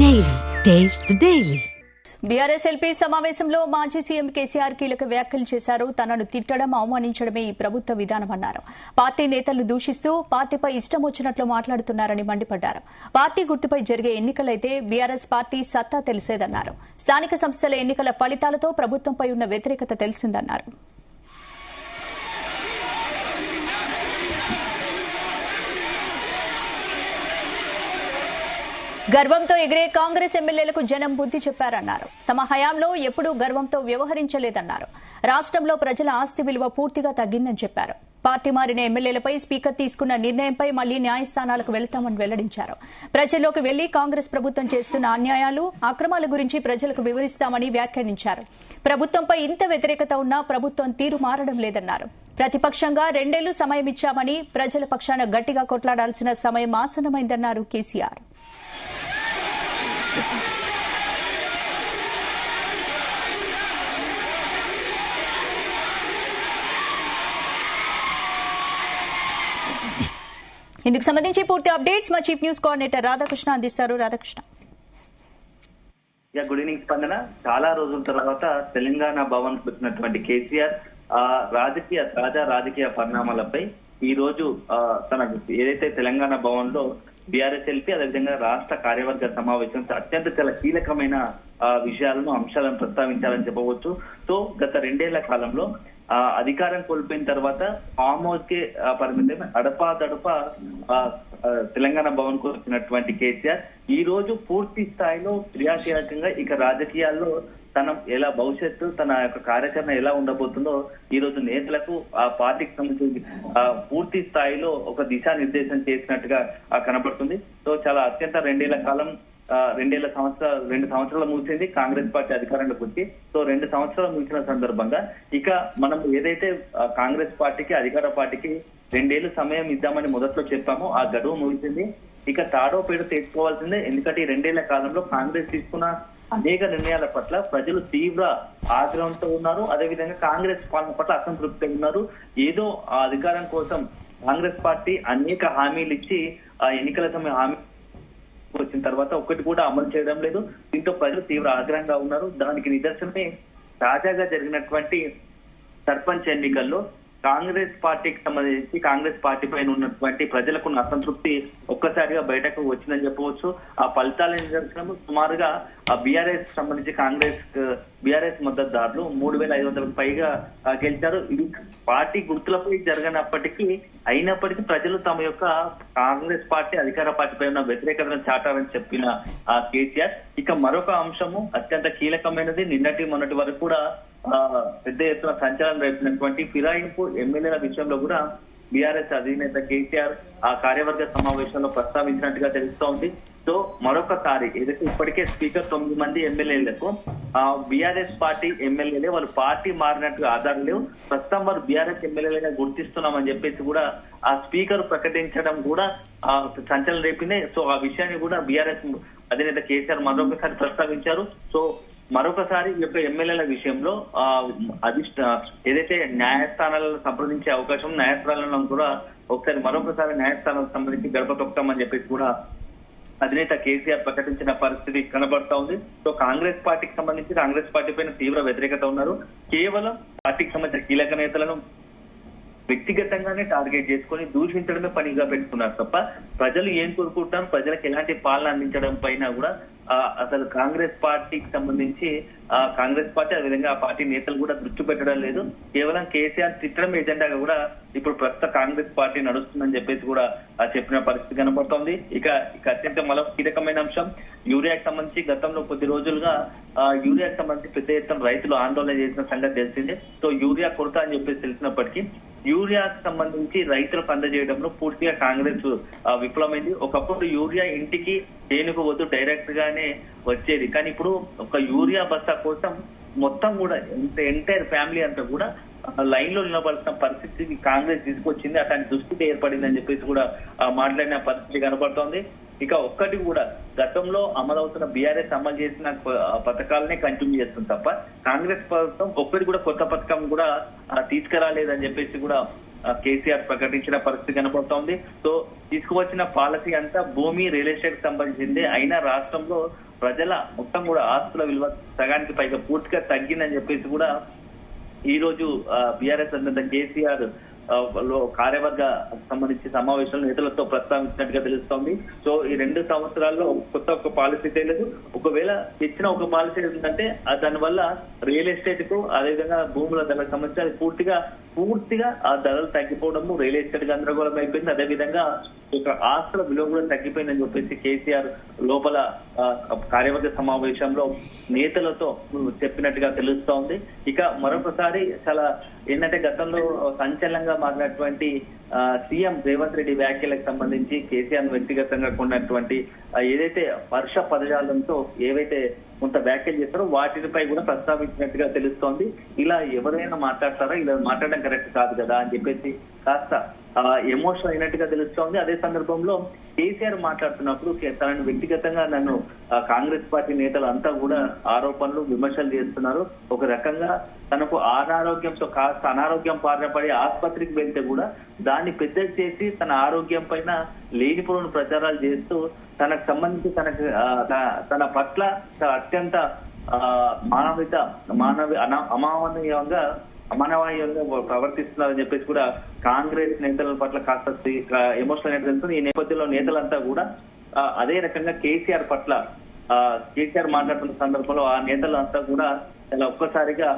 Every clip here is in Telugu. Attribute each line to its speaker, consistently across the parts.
Speaker 1: Daily. Taste the Daily.
Speaker 2: BRS LP సమావేశంలో మాజీ సీఎం కేసీఆర్ కీలక వ్యాఖ్యలు చేశారు. తనను తిట్టడం, అవమానించడమే ఈ ప్రభుత్వ విధానమన్నారు. పార్టీ నేతలను దూషిస్తూ పార్టీపై ఇష్టం వచ్చినట్లు మాట్లాడుతున్నారని మండిపడ్డారు. పార్టీ గుర్తుపై జరిగే ఎన్నికలైతే బీఆర్ఎస్ పార్టీ సత్తా తెలిసేదన్నారు. స్థానిక సంస్థల ఎన్నికల ఫలితాలతో ప్రభుత్వంపై ఉన్న వ్యతిరేకత తెలిసిందన్నారు. గర్వంతో ఎగిరే కాంగ్రెస్ ఎమ్మెల్యేలకు జనం బుద్ధి చెప్పారన్నారు. తమ హయాంలో ఎప్పుడూ గర్వంతో వ్యవహరించలేదన్నారు. రాష్ట్రంలో ప్రజల ఆస్తి విలువ పూర్తిగా తగ్గిందని చెప్పారు. పార్టీ మారిన ఎమ్మెల్యేలపై స్పీకర్ తీసుకున్న నిర్ణయంపై మళ్లీ న్యాయస్థానాలకు వెళతామని వెల్లడించారు. ప్రజల్లోకి వెళ్లి కాంగ్రెస్ ప్రభుత్వం చేస్తున్న అన్యాయాలు, అక్రమాల గురించి ప్రజలకు వివరిస్తామని వ్యాఖ్యానించారు. ప్రభుత్వంపై ఇంత వ్యతిరేకత ఉన్నా ప్రభుత్వం తీరు మారడం లేదన్నారు. ప్రతిపక్షంగా 2 ఏళ్లు సమయం ఇచ్చామని, ప్రజల పక్షాన గట్టిగా కొట్లాడాల్సిన సమయం ఆసన్నమైందన్నారు కేసీఆర్. ఇందుకు సంబంధించి పూర్తి అప్డేట్స్ మా చీఫ్ న్యూస్ కోఆర్డినేటర్ రాధాకృష్ణ అందిస్తారు. రాధాకృష్ణ.
Speaker 3: గుడ్ ఈవినింగ్ స్పందన. చాలా రోజుల తర్వాత తెలంగాణ భవన్ కు వచ్చినటువంటి కేసీఆర్ తాజా రాజకీయ పరిణామాలపై ఈ రోజు తన ఏదైతే తెలంగాణ భవన్ లో బీఆర్ఎస్ ఎల్పీ అదేవిధంగా రాష్ట్ర కార్యవర్గ సమావేశం అత్యంత చాలా కీలకమైన విషయాలను అంశాలను ప్రస్తావించాలని చెప్పవచ్చు. సో గత 2 ఏళ్ల కాలంలో అధికారం కోల్పోయిన తర్వాత ఫామ్ హౌస్ కి పరిమితం అడపాదడప తెలంగాణ భవన్ కు వచ్చినటువంటి కేసీఆర్ ఈ రోజు పూర్తి స్థాయిలో క్రియాశీలకంగా ఇక రాజకీయాల్లో తన ఎలా భవిష్యత్తు తన యొక్క కార్యాచరణ ఎలా ఉండబోతుందో ఈ రోజు నేతలకు ఆ పార్టీకి సంబంధించి పూర్తి స్థాయిలో ఒక దిశానిర్దేశం చేసినట్టుగా కనబడుతుంది. సో చాలా అత్యంత 2 ఏళ్ల కాలం 2 సంవత్సరాలు ముగిసింది కాంగ్రెస్ పార్టీ అధికారంలోకి వచ్చి. సో 2 సంవత్సరాలు ముగిసిన సందర్భంగా ఇక మనం ఏదైతే కాంగ్రెస్ పార్టీకి అధికార పార్టీకి 2 ఏళ్లు సమయం ఇద్దామని మొదట్లో చెప్పామో ఆ గడువు ముగిసింది. ఇక తాడో పేరు తెచ్చుకోవాల్సిందే. ఎందుకంటే ఈ 2 ఏళ్ల కాలంలో కాంగ్రెస్ తీసుకున్న అనేక నిర్ణయాల పట్ల ప్రజలు తీవ్ర ఆగ్రహంతో ఉన్నారు. అదేవిధంగా కాంగ్రెస్ పాలన పట్ల అసంతృప్తిగా ఉన్నారు. ఏదో ఆ అధికారం కోసం కాంగ్రెస్ పార్టీ అనేక హామీలు ఇచ్చి ఆ ఎన్నికల సమయం హామీ వచ్చిన తర్వాత ఒక్కటి కూడా అమలు చేయడం లేదు. దీంతో ప్రజలు తీవ్ర ఆగ్రహంగా ఉన్నారు. దానికి నిదర్శనమే తాజాగా జరిగినటువంటి సర్పంచ్ ఎన్నికల్లో కాంగ్రెస్ పార్టీకి సంబంధించి కాంగ్రెస్ పార్టీ పైన ఉన్నటువంటి ప్రజలకు అసంతృప్తి ఒక్కసారిగా బయటకు వచ్చిందని చెప్పవచ్చు. ఆ ఫలితాల నిదర్శనం సుమారుగా ఆ బీఆర్ఎస్ సంబంధించి బీఆర్ఎస్ మద్దతుదారులు 3,500కు పైగా గెలిచారు. ఇది పార్టీ గుర్తులపై జరగనప్పటికీ అయినప్పటికీ ప్రజలు తమ యొక్క కాంగ్రెస్ పార్టీ అధికార పార్టీపై ఉన్న వ్యతిరేకతను చాటారని చెప్పిన కేసీఆర్ ఇక మరొక అంశము అత్యంత కీలకమైనది. మొన్నటి వరకు కూడా పెద్ద ఎత్తున సంచలనం రేపినటువంటి ఫిరాయింపు ఎమ్మెల్యేల విషయంలో కూడా బీఆర్ఎస్ అధినేత కేసీఆర్ ఆ కార్యవర్గ సమావేశంలో ప్రస్తావించినట్టుగా తెలుస్తోంది. సో మరొకసారి ఏదైతే ఇప్పటికే స్పీకర్ 9 మంది ఎమ్మెల్యేలకు బీఆర్ఎస్ పార్టీ ఎమ్మెల్యేలే వాళ్ళు పార్టీ మారినట్టుగా ఆధారం లేవు, ప్రస్తుతం వారు బీఆర్ఎస్ ఎమ్మెల్యేలుగా గుర్తిస్తున్నామని చెప్పేసి కూడా ఆ స్పీకర్ ప్రకటించడం కూడా సంచలనం రేపింది. సో ఆ విషయాన్ని కూడా బీఆర్ఎస్ అధినేత కేసీఆర్ మరొకసారి ప్రస్తావించారు. సో మరొకసారి ఈ యొక్క ఎమ్మెల్యేల విషయంలో ఏదైతే న్యాయస్థానాలను సంప్రదించే అవకాశం న్యాయస్థానాలను కూడా మరొకసారి న్యాయస్థానాలకు సంబంధించి గడప తొక్కుతామని చెప్పేసి కూడా అధినేత కేసీఆర్ ప్రకటించిన పరిస్థితి కనబడతా ఉంది. సో కాంగ్రెస్ పార్టీకి సంబంధించి కాంగ్రెస్ పార్టీ పైన తీవ్ర వ్యతిరేకత ఉన్నారు. కేవలం పార్టీకి సంబంధించిన కీలక నేతలను వ్యక్తిగతంగానే టార్గెట్ చేసుకుని దూషించడమే పనిగా పెట్టుకున్నారు తప్ప ప్రజలు ఏం కోరుకుంటారు, ప్రజలకు ఎలాంటి పాలన అందించడం పైన కూడా అసలు కాంగ్రెస్ పార్టీకి సంబంధించి కాంగ్రెస్ పార్టీ అదేవిధంగా ఆ పార్టీ నేతలు కూడా దృష్టి పెట్టడం లేదు. కేవలం కేసీఆర్ చిత్రం ఎజెండాగా కూడా ఇప్పుడు ప్రస్తుత కాంగ్రెస్ పార్టీ నడుస్తుందని చెప్పేసి కూడా చెప్పిన పరిస్థితి కనబడుతోంది. ఇక అత్యంత మరో కీలకమైన అంశం యూరియాకి సంబంధించి గతంలో కొద్ది రోజులుగా యూరియాకి సంబంధించి పెద్ద ఎత్తున రైతులు ఆందోళన చేసిన సంగతి తెలిసిందే. సో యూరియా కొరత అని చెప్పేసి తెలిసినప్పటికీ యూరియాకి సంబంధించి రైతులకు అందజేయడంలో పూర్తిగా కాంగ్రెస్ విఫలమైంది. ఒకప్పుడు యూరియా ఇంటికి దేనికి వద్దు డైరెక్ట్ గానే వచ్చేది, కానీ ఇప్పుడు ఒక యూరియా బస్తా కోసం మొత్తం కూడా ఎంటైర్ ఫ్యామిలీ అంతా కూడా లైన్ లో నిలబడాల్సిన పరిస్థితి కాంగ్రెస్ తీసుకొచ్చింది. అట్లాంటి దుస్థితి ఏర్పడింది అని చెప్పేసి కూడా మాట్లాడిన పరిస్థితి కనబడుతోంది. ఇక ఒక్కటి కూడా గతంలో అమలవుతున్న బీఆర్ఎస్ అమలు చేసిన పథకాలనే కంటిన్యూ చేస్తుంది తప్ప కాంగ్రెస్ ప్రభుత్వం ఒక్కటి కూడా కొత్త పథకం కూడా తీసుకురాలేదని చెప్పేసి కూడా కేసీఆర్ ప్రకటించిన పరిస్థితి కనపడుతోంది. సో తీసుకువచ్చిన పాలసీ అంతా భూమి రియల్ ఎస్టేట్ సంబంధించింది. అయినా రాష్ట్రంలో ప్రజల మొత్తం కూడా ఆస్తుల విలువ సగానికి పైగా పూర్తిగా తగ్గిందని చెప్పేసి కూడా ఈ రోజు బీఆర్ఎస్ అధినేత కేసీఆర్ లో కార్యవర్గ సంబంధించి సమావేశంలో నేతలతో ప్రస్తావించినట్టుగా తెలుస్తోంది. సో ఈ 2 సంవత్సరాల్లో కొత్త ఒక పాలసీ తెలియదు. ఒకవేళ తెచ్చిన ఒక పాలసీ ఏంటంటే దానివల్ల రియల్ ఎస్టేట్ కు అదేవిధంగా భూముల ధరలకు సంబంధించి అది పూర్తిగా ఆ ధరలు తగ్గిపోవడము, రియల్ ఎస్టేట్ గందరగోళం అయిపోయింది. అదేవిధంగా ఒక ఆస్తుల విలువ కూడా తగ్గిపోయిందని చెప్పేసి కేసీఆర్ లోపల కార్యవర్గ సమావేశంలో నేతలతో చెప్పినట్టుగా తెలుస్తోంది. ఇక మరొకసారి చాలా ఏంటంటే గతంలో సంచలనంగా మారినటువంటి సీఎం రేవంత్ రెడ్డి వ్యాఖ్యలకు సంబంధించి కేసీఆర్ వ్యక్తిగతంగా కొన్నటువంటి ఏదైతే వర్ష పదజాలంతో ఏవైతే కొంత వ్యాఖ్యలు చేస్తారో వాటిపై కూడా ప్రస్తావించినట్టుగా తెలుస్తోంది. ఇలా ఎవరైనా మాట్లాడతారా, ఇలా మాట్లాడడం కరెక్ట్ కాదు కదా అని చెప్పేసి కాస్త ఎమోషనల్ అయినట్టుగా తెలుస్తోంది. అదే సందర్భంలో కేసీఆర్ మాట్లాడుతున్నప్పుడు తనను వ్యక్తిగతంగా నన్ను కాంగ్రెస్ పార్టీ నేతలు అంతా కూడా ఆరోపణలు విమర్శలు చేస్తున్నారు. ఒక రకంగా తనకు అనారోగ్యంతో కాస్త అనారోగ్యం బారినపడి ఆసుపత్రికి వెళ్తే కూడా దాన్ని పెద్ద చేసి తన ఆరోగ్యం పైన లేనిపోని ప్రచారాలు చేస్తూ తనకు సంబంధించి తన పట్ల అత్యంత అమానవీయంగా ప్రవర్తిస్తున్నారని చెప్పేసి కూడా కాంగ్రెస్ నేతల పట్ల కాస్త ఎమోషనల్ అయినట్టు తెలుస్తుంది. ఈ నేపథ్యంలో నేతలంతా కూడా అదే రకంగా కేసీఆర్ పట్ల కేసీఆర్ మాట్లాడుతున్న సందర్భంలో ఆ నేతలంతా కూడా ఇలా ఒక్కసారిగా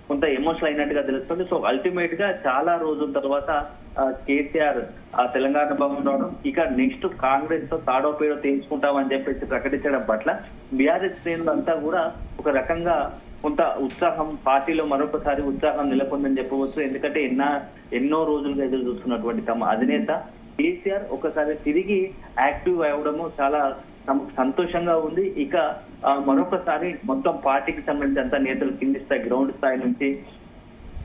Speaker 3: కొంత ఎమోషనల్ అయినట్టుగా తెలుస్తుంది. సో అల్టిమేట్ గా చాలా రోజుల తర్వాత కేసీఆర్ తెలంగాణ భవన్ రావడం, ఇక నెక్స్ట్ కాంగ్రెస్ తో తాడో పేడో తేల్చుకుంటామని చెప్పేసి ప్రకటించడం పట్ల బీఆర్ఎస్ శ్రేణులు అంతా కూడా ఒక రకంగా కొంత ఉత్సాహం, పార్టీలో మరొకసారి ఉత్సాహం నెలకొందని చెప్పవచ్చు. ఎందుకంటే ఎన్నో రోజులుగా ఎదురు చూస్తున్నటువంటి తమ అధినేత కేసీఆర్ ఒకసారి తిరిగి యాక్టివ్ అవ్వడము చాలా సంతోషంగా ఉంది. ఇక మరొకసారి మొత్తం పార్టీకి సంబంధించి అంతా నేతలు కింది స్థాయి గ్రౌండ్ స్థాయి నుంచి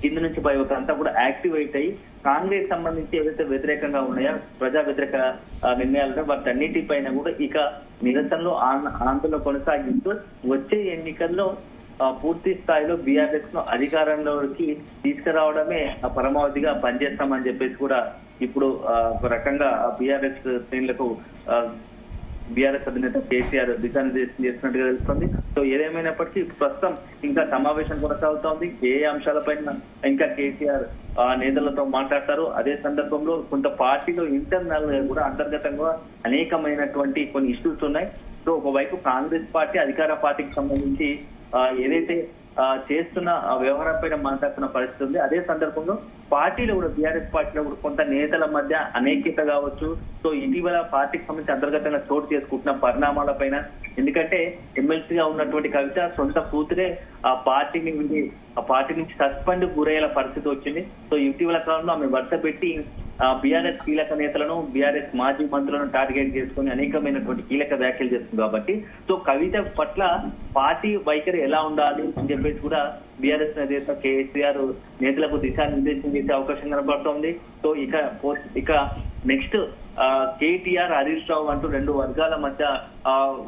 Speaker 3: కింద నుంచి పై అంతా కూడా యాక్టివేట్ అయ్యి కాంగ్రెస్ సంబంధించి ఏవైతే వ్యతిరేకంగా ఉన్నాయో ప్రజా వ్యతిరేక నిర్ణయాలు వాటన్నిటిపైన కూడా ఇక నిరసనలో ఆందోళన కొనసాగిస్తూ వచ్చే ఎన్నికల్లో పూర్తి స్థాయిలో బీఆర్ఎస్ ను అధికారంలోకి తీసుకురావడమే పరమావధిగా పనిచేస్తామని చెప్పేసి కూడా ఇప్పుడు ఒక రకంగా బీఆర్ఎస్ శ్రేణులకు బీఆర్ఎస్ అధినేత కేసీఆర్ దిశానిర్దేశం చేస్తున్నట్టుగా తెలుస్తుంది. సో ఏదేమైనప్పటికీ ప్రస్తుతం ఇంకా సమావేశం కొనసాగుతోంది. ఏ అంశాలపైన ఇంకా కేసీఆర్ నేతలతో మాట్లాడతారు. అదే సందర్భంలో కొంత పార్టీలో ఇంటర్నల్ గా కూడా అంతర్గతంగా అనేకమైనటువంటి కొన్ని ఇష్యూస్ ఉన్నాయి. సో ఒకవైపు కాంగ్రెస్ పార్టీ అధికార పార్టీకి సంబంధించి ఏదైతే చేస్తున్న వ్యవహారం పైన మాట్లాడుతున్న పరిస్థితి ఉంది. అదే సందర్భంలో పార్టీలో కూడా బీఆర్ఎస్ పార్టీలో కూడా కొంత నేతల మధ్య అనేకత కావచ్చు. సో ఇటీవల పార్టీకి సంబంధించి అంతర్గతంగా చోటు చేసుకుంటున్న పరిణామాల పైన, ఎందుకంటే ఎమ్మెల్సీగా ఉన్నటువంటి కవిత సొంత కూతురే ఆ పార్టీ నుంచి సస్పెండ్ గురయ్యేలా పరిస్థితి వచ్చింది. సో ఇటీవల కాలంలో ఆమె వరుస పెట్టి బీఆర్ఎస్ కీలక నేతలను, బీఆర్ఎస్ మాజీ మంత్రులను టార్గెట్ చేసుకుని అనేకమైనటువంటి కీలక వ్యాఖ్యలు చేస్తుంది కాబట్టి సో కవిత పట్ల పార్టీ వైఖరి ఎలా ఉండాలి అని చెప్పేసి కూడా బీఆర్ఎస్ నేత కేసీఆర్ నేతలకు దిశానిర్దేశం చేసే అవకాశం కనబడుతోంది. సో ఇక నెక్స్ట్ కేటీఆర్, హరీష్ రావు అంటూ 2 వర్గాల మధ్య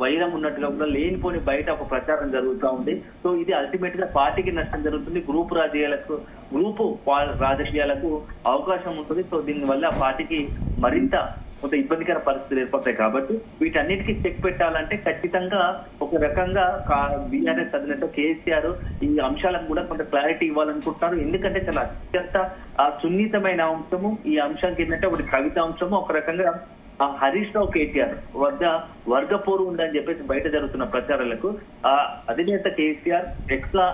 Speaker 3: వైరం ఉన్నట్టుగా కూడా లేనిపోని బయట ఒక ప్రచారం జరుగుతూ ఉంది. సో ఇది అల్టిమేట్ గా పార్టీకి నష్టం జరుగుతుంది, గ్రూప్ రాజకీయాలకు అవకాశం ఉంటుంది. సో దీనివల్ల పార్టీకి మరింత కొంత ఇబ్బందికర పరిస్థితులు ఏర్పడతాయి. కాబట్టి వీటన్నిటికీ చెక్ పెట్టాలంటే ఖచ్చితంగా ఒక రకంగా బీఆర్ఎస్ అధినేత కేసీఆర్ ఈ అంశాలకు కూడా కొంత క్లారిటీ ఇవ్వాలనుకుంటున్నారు. ఎందుకంటే చాలా అత్యంత సున్నితమైన అంశము ఈ అంశానికి ఏంటంటే ఒకటి కవిత అంశము, ఒక రకంగా హరీష్ రావు కేటీఆర్ వద్ద వర్గపోరు ఉందని చెప్పేసి బయట జరుగుతున్న ప్రచారాలకు అధినేత కేసీఆర్ ఎక్స్ట్రా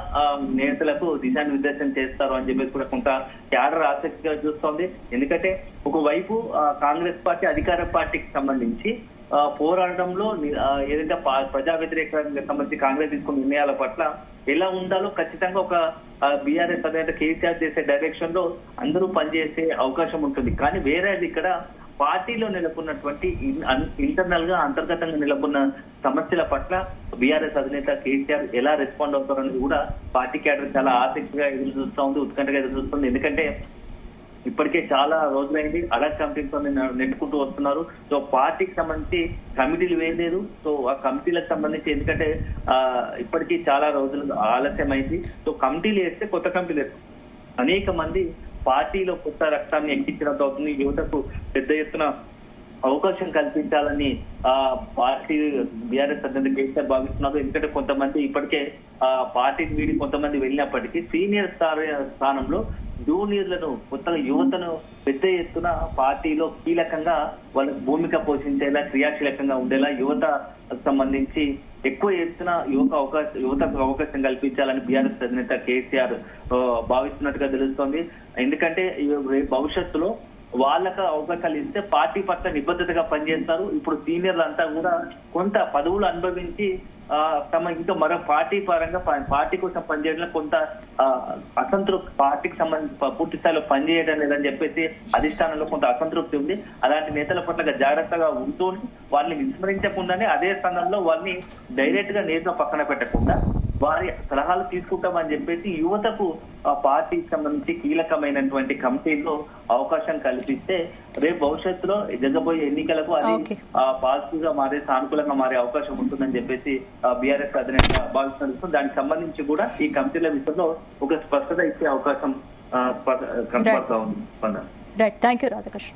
Speaker 3: నేతలకు దిశానిర్దేశం చేస్తారు అని చెప్పేసి కూడా కొంత క్యాడర్ ఆసక్తిగా చూస్తోంది. ఎందుకంటే ఒకవైపు కాంగ్రెస్ పార్టీ అధికార పార్టీకి సంబంధించి పోరాటంలో ఏదైతే ప్రజా వ్యతిరేకంగా సంబంధించి కాంగ్రెస్ తీసుకున్న నిర్ణయాల పట్ల ఎలా ఉండాలో ఖచ్చితంగా ఒక బీఆర్ఎస్ అధినేత కేసీఆర్ చేసే డైరెక్షన్ లో అందరూ పనిచేసే అవకాశం ఉంటుంది. కానీ వేరేది ఇక్కడ పార్టీలో నెలకొన్నటువంటి ఇంటర్నల్ గా అంతర్గతంగా నెలకొన్న సమస్యల పట్ల బీఆర్ఎస్ అధినేత కేసీఆర్ ఎలా రెస్పాండ్ అవుతారనేది కూడా పార్టీ క్యాడర్ చాలా ఆసక్తిగా ఎదురు చూస్తూ ఉంది, ఉత్కంఠగా ఎదురు చూస్తుంది. ఎందుకంటే ఇప్పటికే చాలా రోజులైంది అడక్ కమిటీతో నెట్టుకుంటూ వస్తున్నారు. సో పార్టీకి సంబంధించి కమిటీలు వేయలేదు. సో ఆ కమిటీలకు సంబంధించి ఎందుకంటే ఇప్పటికీ చాలా రోజులు ఆలస్యం అయింది. సో కమిటీలు వేస్తే కొత్త కమిటీలు అనేక మంది పార్టీలో కొత్త రక్తాన్ని ఎక్కించినట్టు అవుతుంది. యువతకు పెద్ద ఎత్తున అవకాశం కల్పించాలని పార్టీ బీఆర్ఎస్ అధినేత కేసీఆర్ భావిస్తున్నారు. ఎందుకంటే కొంతమంది ఇప్పటికే పార్టీని వీడి కొంతమంది వెళ్ళినప్పటికీ సీనియర్ స్థానంలో జూనియర్లను కొత్తగా యువతను పెద్ద ఎత్తున పార్టీలో కీలకంగా వాళ్ళ భూమిక పోషించేలా క్రియాశీలకంగా ఉండేలా యువతకు సంబంధించి ఎక్కువ ఎత్తున యువతకు అవకాశం కల్పించాలని బీఆర్ఎస్ అధినేత కేసీఆర్ భావిస్తున్నట్టుగా తెలుస్తోంది. ఎందుకంటే భవిష్యత్తులో వాళ్ళకు అవకాశాలు ఇస్తే పార్టీ పట్ల నిబద్ధతగా పనిచేస్తారు. ఇప్పుడు సీనియర్లు అంతా కూడా కొంత పదవులు అనుభవించి తమ ఇంకా మరో పార్టీ పరంగా పార్టీ కోసం పనిచేయడంలో కొంత అసంతృప్తి, పార్టీకి సంబంధించి పూర్తి స్థాయిలో పనిచేయడం లేదని చెప్పేసి అధిష్టానంలో కొంత అసంతృప్తి ఉంది. అలాంటి నేతల పట్ల జాగ్రత్తగా ఉంటూ వాళ్ళని విస్మరించకుండానే అదే స్థానంలో వాళ్ళని డైరెక్ట్ గా నేతలు పక్కన పెట్టకుండా వారి సలహాలు తీసుకుంటామని చెప్పేసి యువతకు పార్టీకి సంబంధించి కీలకమైనటువంటి కమిటీల్లో అవకాశం కల్పిస్తే రేపు భవిష్యత్తులో జరగబోయే ఎన్నికలకు అది పాజిటివ్ గా మారే, సానుకూలంగా మారే అవకాశం ఉంటుందని చెప్పేసి బీఆర్ఎస్ అధినేత భావిస్తున్నారు. దానికి సంబంధించి కూడా ఈ కమిటీల విషయంలో ఒక స్పష్టత ఇచ్చే అవకాశం కనపడతా ఉంది.
Speaker 2: Thank you Radhakrishna.